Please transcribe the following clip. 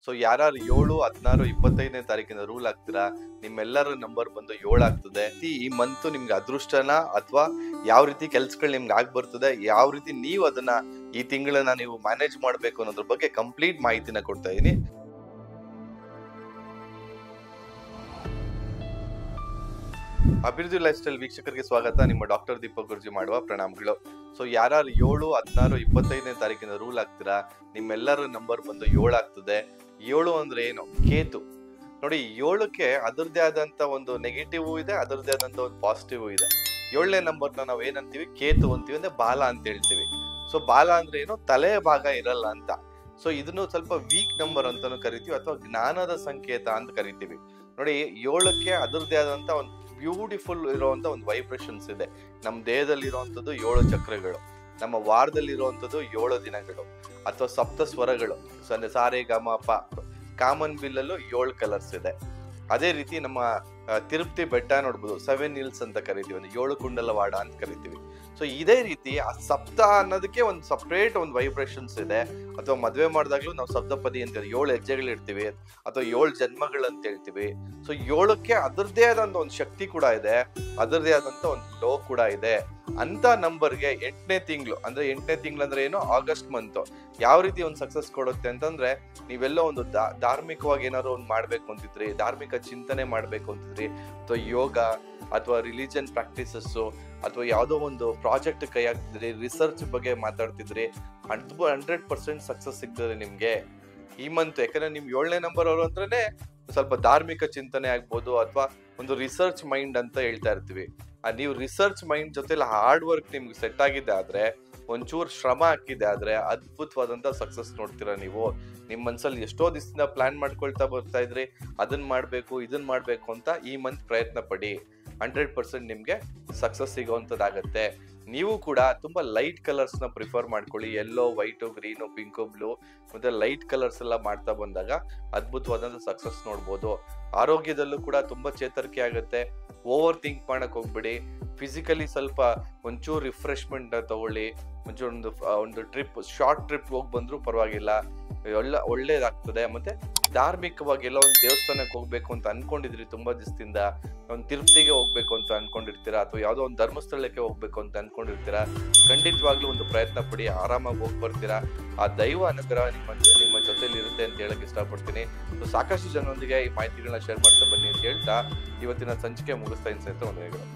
So ಯಾರು 7, 16, 25ನೇ ತಾರೀಕಿನ rule ಆಗ್ತೀರಾ, ನಿಮ್ಮೆಲ್ಲರ ನಂಬರ್ ಬಂದು 7 ಆಗ್ತದೆ. ಈ ಮಂತ್ ನಿಮ್ಗೆ ಅದೃಷ್ಟನ ಅಥವಾ ಯಾವ ರೀತಿ ಕೆಲ್ಸಗಳು ನಿಮ್ಗೆ ಬರ್ತದೆ, ಯಾವ ರೀತಿ ನೀವು ಅದನ್ನ ಈ ತಿಂಗಳನ್ನ ನೀವು ಮ್ಯಾನೇಜ್ ಮಾಡ್ಬೇಕು ಅನ್ನೋದ್ರ ಬಗ್ಗೆ ಕಂಪ್ಲೀಟ್ ಮಾಹಿತಿನ ಕೊಡ್ತಾ ಇದೀನಿ. ಅಭಿವೃದ್ಧಿ ಲೈಫ್ ಸ್ಟೈಲ್ ವೀಕ್ಷಕರಿಗೆ ಸ್ವಾಗತ. ನಿಮ್ಮ ಡಾಕ್ಟರ್ ದೀಪಕ್ ಗುರ್ಜಿ ಮಾಡುವ ಪ್ರಣಾಮಗಳು. ಸೊ ಯಾರು 7, 16, 25ನೇ ತಾರೀಕಿನ ರೂಲ್ ಆಗ್ತೀರಾ, ನಿಮ್ಮೆಲ್ಲರ ನಂಬರ್ ಬಂದು 7 ಆಗ್ತದೆ. 7 ಅಂದ್ರೆ ಏನು? ಕೇತು. ನೋಡಿ, 7ಕ್ಕೆ ಅದರದೇ ಆದಂತ ಒಂದು ನೆಗೆಟಿವ್ ಇದೆ, ಅದರದೇ ಆದಂತ ಒಂದು ಪಾಸಿಟಿವ್ ಇದೆ. 7ನೇ ನಂಬರ್ನ ನಾವ್ ಏನಂತೀವಿ? ಕೇತು ಅಂತೀವಿ, ಅಂದ್ರೆ ಬಾಲ ಅಂತ ಹೇಳ್ತೀವಿ. ಸೊ ಬಾಲ ಅಂದ್ರೆ ಏನು? ತಲೆಯ ಭಾಗ ಇರಲ್ಲ ಅಂತ. ಸೊ ಇದನ್ನು ಸ್ವಲ್ಪ ವೀಕ್ ನಂಬರ್ ಅಂತಾನು ಕರಿತೀವಿ, ಅಥವಾ ಜ್ಞಾನದ ಸಂಕೇತ ಅಂತ ಕರಿತೀವಿ. ನೋಡಿ, 7ಕ್ಕೆ ಅದರದೇ ಆದಂತ ಒಂದು ಬ್ಯೂಟಿಫುಲ್ ಇರುವಂತ ಒಂದು ವೈಬ್ರೇಷನ್ಸ್ ಇದೆ. ನಮ್ಮ ದೇಹದಲ್ಲಿ ಇರುವಂತದ್ದು 7 ಚಕ್ರಗಳು, ನಮ್ಮ ವಾರದಲ್ಲಿ ಇರುವಂತದ್ದು 7 ದಿನಗಳು, ಅಥವಾ ಸಪ್ತ ಸ್ವರಗಳು, ಸಾರೆ ಗಮ ಪ. ಕಾಮನ್ ಬಿಲ್ ಅಲ್ಲೂ 7 ಕಲರ್ಸ್ ಇದೆ. ಅದೇ ರೀತಿ ನಮ್ಮ ತಿರುಪತಿ ಬೆಟ್ಟ ನೋಡ್ಬೋದು, 7 ಹಿಲ್ಸ್ ಅಂತ ಕರಿತೀವಿ, ಒಂದು 7 ಕುಂಡಲವಾಡ ಅಂತ ಕರಿತೀವಿ. ಸೊ ಇದೇ ರೀತಿ ಆ ಸಪ್ತ ಅನ್ನೋದಕ್ಕೆ ಒಂದು ಸಪ್ರೇಟ್ ಒಂದು ವೈಬ್ರೇಷನ್ಸ್ ಇದೆ. ಅಥವಾ ಮದ್ವೆ ಮಾಡಿದಾಗ್ಲೂ ನಾವು ಸಪ್ತಪದಿ ಅಂತ 7 ಹೆಜ್ಜೆಗಳು ಇಡ್ತೀವಿ, ಅಥವಾ 7 ಜನ್ಮಗಳು ಅಂತ ಹೇಳ್ತೀವಿ. ಸೊ 7ಕ್ಕೆ ಅದರದೇ ಆದಂತ ಒಂದು ಶಕ್ತಿ ಕೂಡ ಇದೆ, ಅದರದೇ ಆದಂತ ಒಂದು ಲೋ ಕೂಡ ಇದೆ. ಅಂತ ನಂಬರ್ಗೆ 8ನೇ ತಿಂಗಳು, ಅಂದ್ರೆ 8ನೇ ತಿಂಗಳು ಅಂದ್ರೆ ಏನು? ಆಗಸ್ಟ್ ಮಂತ್ ಯಾವ ರೀತಿ ಒಂದು ಸಕ್ಸಸ್ ಕೊಡುತ್ತೆ ಅಂತಂದ್ರೆ, ನೀವೆಲ್ಲೋ ಒಂದು ಧಾರ್ಮಿಕವಾಗಿ ಏನಾದ್ರು ಒಂದು ಮಾಡ್ಬೇಕು ಅಂತಿದ್ರಿ, ಧಾರ್ಮಿಕ ಚಿಂತನೆ ಮಾಡ್ಬೇಕು ಅಂತಿದ್ರಿ, ಅಥವಾ ಯೋಗ ಅಥವಾ ರಿಲಿಜನ್ ಪ್ರಾಕ್ಟೀಸಸ್, ಅಥವಾ ಯಾವುದೋ ಒಂದು ಪ್ರಾಜೆಕ್ಟ್ ಕೈ ಹಾಕ್ತಿದ್ರಿ, ರಿಸರ್ಚ್ ಬಗ್ಗೆ ಮಾತಾಡ್ತಿದ್ರಿ, 100% ಸಕ್ಸಸ್ ಸಿಗ್ತದೆ ನಿಮ್ಗೆ ಈ ಮಂತ್. ಯಾಕಂದ್ರೆ ನಿಮ್ 7ನೇ ನಂಬರ್ ಅವರು ಅಂದ್ರೆ ಸ್ವಲ್ಪ ಧಾರ್ಮಿಕ ಚಿಂತನೆ ಆಗ್ಬೋದು, ಅಥವಾ ಒಂದು ರಿಸರ್ಚ್ ಮೈಂಡ್ ಅಂತ ಹೇಳ್ತಾ ಇರ್ತೀವಿ. ನೀವು ರಿಸರ್ಚ್ ಮೈಂಡ್ ಜೊತೆಲಿ ಹಾರ್ಡ್ ವರ್ಕ್ ನಿಮ್ಗೆ ಸೆಟ್ ಆಗಿದೆ ಆದ್ರೆ, ಒಂಚೂರು ಶ್ರಮ ಹಾಕಿದೆ ಆದ್ರೆ, ಅದ್ಭುತವಾದಂತ ಸಕ್ಸಸ್ ನೋಡ್ತೀರಾ ನೀವು. ನಿಮ್ ಮನ್ಸಲ್ಲಿ ಎಷ್ಟೋ ದಿವಸದಿಂದ ಪ್ಲಾನ್ ಮಾಡ್ಕೊಳ್ತಾ ಬರ್ತಾ ಇದ್ರಿ, ಅದನ್ನ ಮಾಡ್ಬೇಕು ಇದನ್ ಮಾಡ್ಬೇಕು ಅಂತ, ಈ ಮಂತ್ ಪ್ರಯತ್ನ ಪಡಿ. 100% ನಿಮ್ಗೆ ಸಕ್ಸಸ್ ಸಿಗೋವಂಥದ್ದಾಗತ್ತೆ. ನೀವು ಕೂಡ ತುಂಬಾ ಲೈಟ್ ಕಲರ್ಸ್ ನ ಪ್ರಿಫರ್ ಮಾಡ್ಕೊಳ್ಳಿ. Yellow, white, green, pink, blue ಮತ್ತೆ ಲೈಟ್ ಕಲರ್ಸ್ ಎಲ್ಲ ಮಾಡ್ತಾ ಬಂದಾಗ ಅದ್ಭುತವಾದಂತ ಸಕ್ಸಸ್ ನೋಡ್ಬೋದು. ಆರೋಗ್ಯದಲ್ಲೂ ಕೂಡ ತುಂಬಾ ಚೇತರಿಕೆ ಆಗುತ್ತೆ. ಓವರ್ ಥಿಂಕ್ ಮಾಡಕ್ ಹೋಗ್ಬಿಡಿ. ಫಿಸಿಕಲಿ ಸ್ವಲ್ಪ ಒಂಚೂರು ರಿಫ್ರೆಶ್ಮೆಂಟ್ ತಗೊಳ್ಳಿ. ಒಂಚೂರು ಒಂದು ಟ್ರಿಪ್, ಶಾರ್ಟ್ ಟ್ರಿಪ್ ಹೋಗಿ ಬಂದ್ರು ಪರವಾಗಿಲ್ಲ, ಒಳ್ಳೇದಾಗ್ತದೆ. ಮತ್ತೆ ಧಾರ್ಮಿಕವಾಗಿ ಎಲ್ಲ ಒಂದು ದೇವಸ್ಥಾನಕ್ಕೆ ಹೋಗ್ಬೇಕು ಅಂತ ಅನ್ಕೊಂಡಿದ್ರಿ ತುಂಬಾ ದಿವಸದಿಂದ, ಒಂದು ತಿರುಪತಿಗೆ ಹೋಗ್ಬೇಕು ಅಂತ ಅನ್ಕೊಂಡಿರ್ತೀರಾ, ಅಥವಾ ಯಾವ್ದೋ ಒಂದು ಧರ್ಮಸ್ಥಳಕ್ಕೆ ಹೋಗ್ಬೇಕು ಅಂತ ಅನ್ಕೊಂಡಿರ್ತೀರಾ, ಖಂಡಿತವಾಗ್ಲೂ ಒಂದು ಪ್ರಯತ್ನ ಪಡಿ, ಆರಾಮಾಗಿ ಹೋಗಿ ಬರ್ತೀರಾ. ಆ ದೈವ ಅನುಗ್ರಹ ನಿಮ್ಮ ಜೊತೆಲಿ ಇರುತ್ತೆ ಅಂತ ಹೇಳಕ್ ಇಷ್ಟಪಡ್ತೀನಿ. ಸಾಕಷ್ಟು ಜನರೊಂದಿಗೆ ಈ ಮಾಹಿತಿಗಳನ್ನ ಶೇರ್ ಮಾಡ್ತಾ ಬನ್ನಿ ಅಂತ ಹೇಳ್ತಾ ಇವತ್ತಿನ ಸಂಚಿಕೆ ಮುಗಿಸ್ತಾ ಇದ್ದೀನಿ. ವಂದನೆಗಳು.